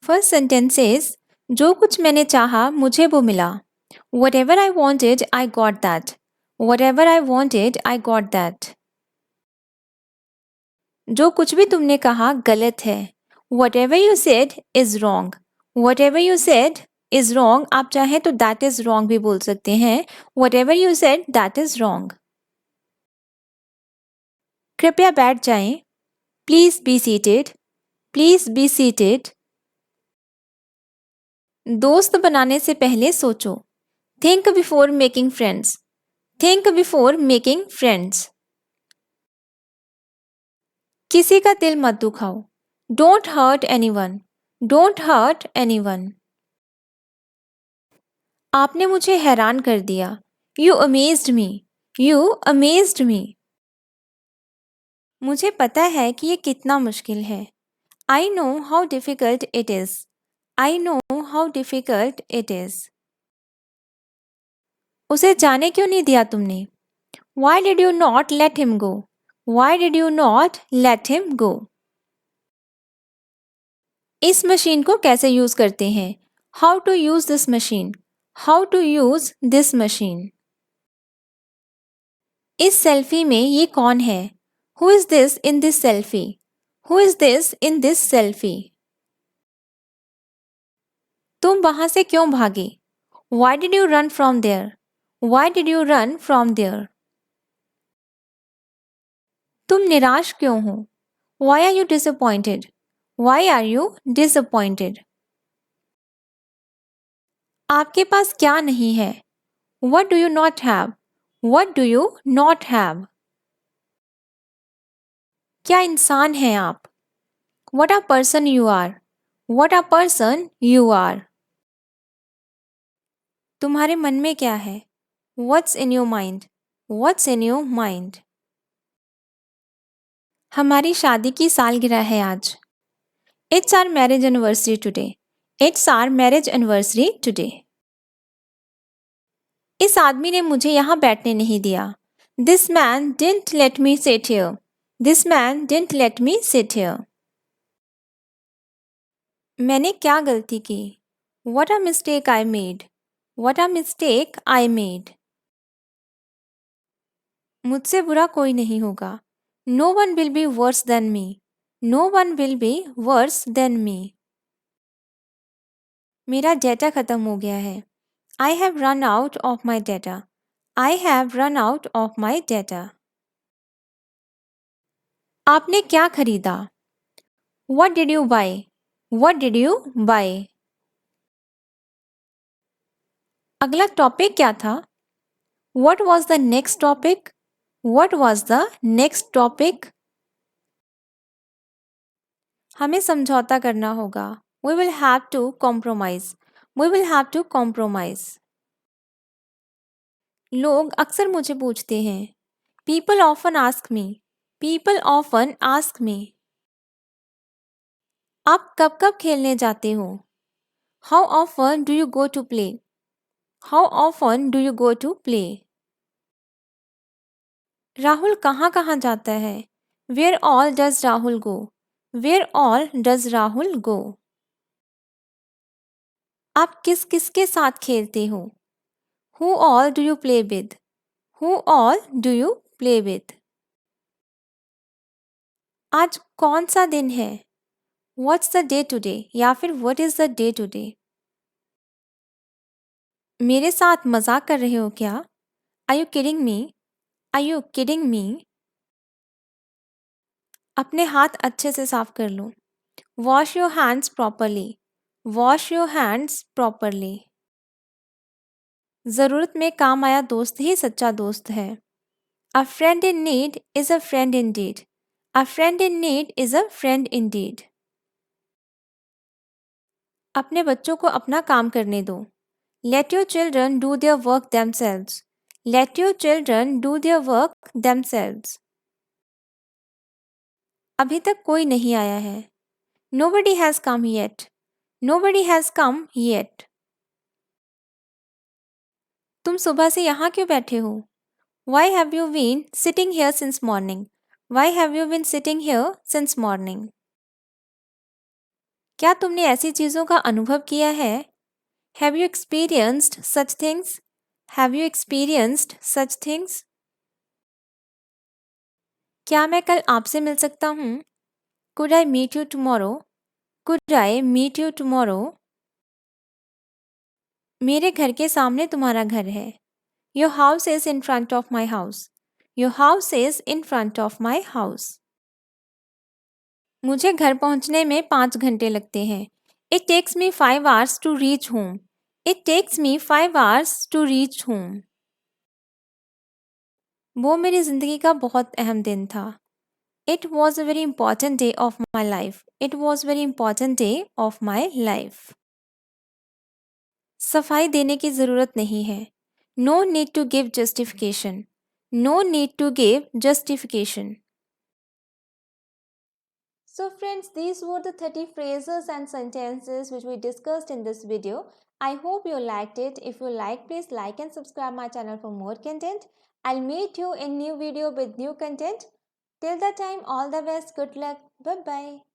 First sentence is जो कुछ मैंने चाहा मुझे वो मिला. Whatever I wanted, I got that. Whatever I wanted, I got that. जो कुछ भी तुमने कहा गलत है. Whatever you said is wrong. Whatever you said is wrong. आप चाहें तो that is wrong भी बोल सकते हैं. Whatever you said, that is wrong. कृपया बैठ जाएं. Please be seated. Please be seated. दोस्त बनाने से पहले सोचो. Think before making friends. Think before making friends. किसी का दिल मत दुखाओ. Don't hurt anyone. Don't hurt anyone. आपने मुझे हैरान कर दिया. You amazed me. You amazed me. मुझे पता है कि ये कितना मुश्किल है. I know how difficult it is. I know how difficult it is. उसे जाने क्यों नहीं दिया तुमने? Why did you not let him go? Why did you not let him go? इस मशीन को कैसे यूज करते हैं? How to use this machine? How to use this machine? इस सेल्फी में ये कौन है? Who is this in this selfie? Who is this in this selfie? तुम वहां से क्यों भागे? Why did you run from there? Why did you run from there? तुम निराश क्यों हो? Why are you disappointed? Why are you disappointed? आपके पास क्या नहीं है? What do you not have? What do you not have? क्या इंसान हैं आप? What a person you are. What a person you are. तुम्हारे मन में क्या है? What's in your mind? What's in your mind? हमारी शादी की सालगिरह है आज. It's our marriage anniversary today. It's our marriage anniversary today. इस आदमी ने मुझे यहाँ बैठने नहीं दिया. This man didn't let me sit here. This man didn't let me sit here. मैंने क्या गलती की? What a mistake I made. What a mistake I made. मुझसे बुरा कोई नहीं होगा. No one will be worse than me. No one will be worse than me. मेरा डेटा खत्म हो गया है. I have run out of my data. I have run out of my data. आपने क्या खरीदा? What did you buy? What did you buy? अगला topic क्या था? What was the next topic? What was the next topic? हमें समझौता करना होगा. We will have to compromise. We will have to compromise. लोग अक्सर मुझे पूछते हैं. People often ask me. People often ask me. आप कब कब खेलने जाते हो? How often do you go to play? How often do you go to play? Rahul कहाँ कहाँ जाता है? Where all does Rahul go? Where all does Rahul go? आप किस किस के साथ खेलते हो? Who all do you play with? Who all do you play with? आज कौन सा दिन है? What's the day today? या फिर What is the day today? मेरे साथ मजाक कर रहे हो क्या? Are you kidding me? Are you kidding me? अपने हाथ अच्छे से साफ कर लो. Wash your hands properly. Wash your hands properly. ज़रूरत में काम आया दोस्त ही सच्चा दोस्त है. A friend in need is a friend indeed. A friend in need is a friend indeed. अपने बच्चों को अपना काम करने दो. Let your children do their work themselves. Let your children do their work themselves. अभी तक कोई नहीं आया है. Nobody has come yet. Nobody has come yet. तुम सुबह से यहाँ क्यों बैठे हो? Why have you been sitting here since morning? Why have you been sitting here since morning? क्या तुमने ऐसी चीज़ों का अनुभव किया है? Have you experienced such things? Have you experienced such things? क्या मैं कल आपसे मिल सकता हूँ? Could I meet you tomorrow? Could I meet you tomorrow? मेरे घर के सामने तुम्हारा घर है। Your house is in front of my house. Your house is in front of my house. मुझे घर पहुंचने में 5 घंटे लगते हैं। It takes me 5 hours to reach home. It takes me 5 hours to reach home. वो मेरी ज़िंदगी का बहुत अहम दिन था। It was a very important day of my life. It was very important day of my life. सफाई देने की ज़रूरत नहीं है। No need to give justification. No need to give justification. So friends, these were the 30 phrases and sentences which we discussed in this video. I hope you liked it. If you like, please like and subscribe my channel for more content. I'll meet you in new video with new content. Till that time, all the best. Good luck. Bye-bye.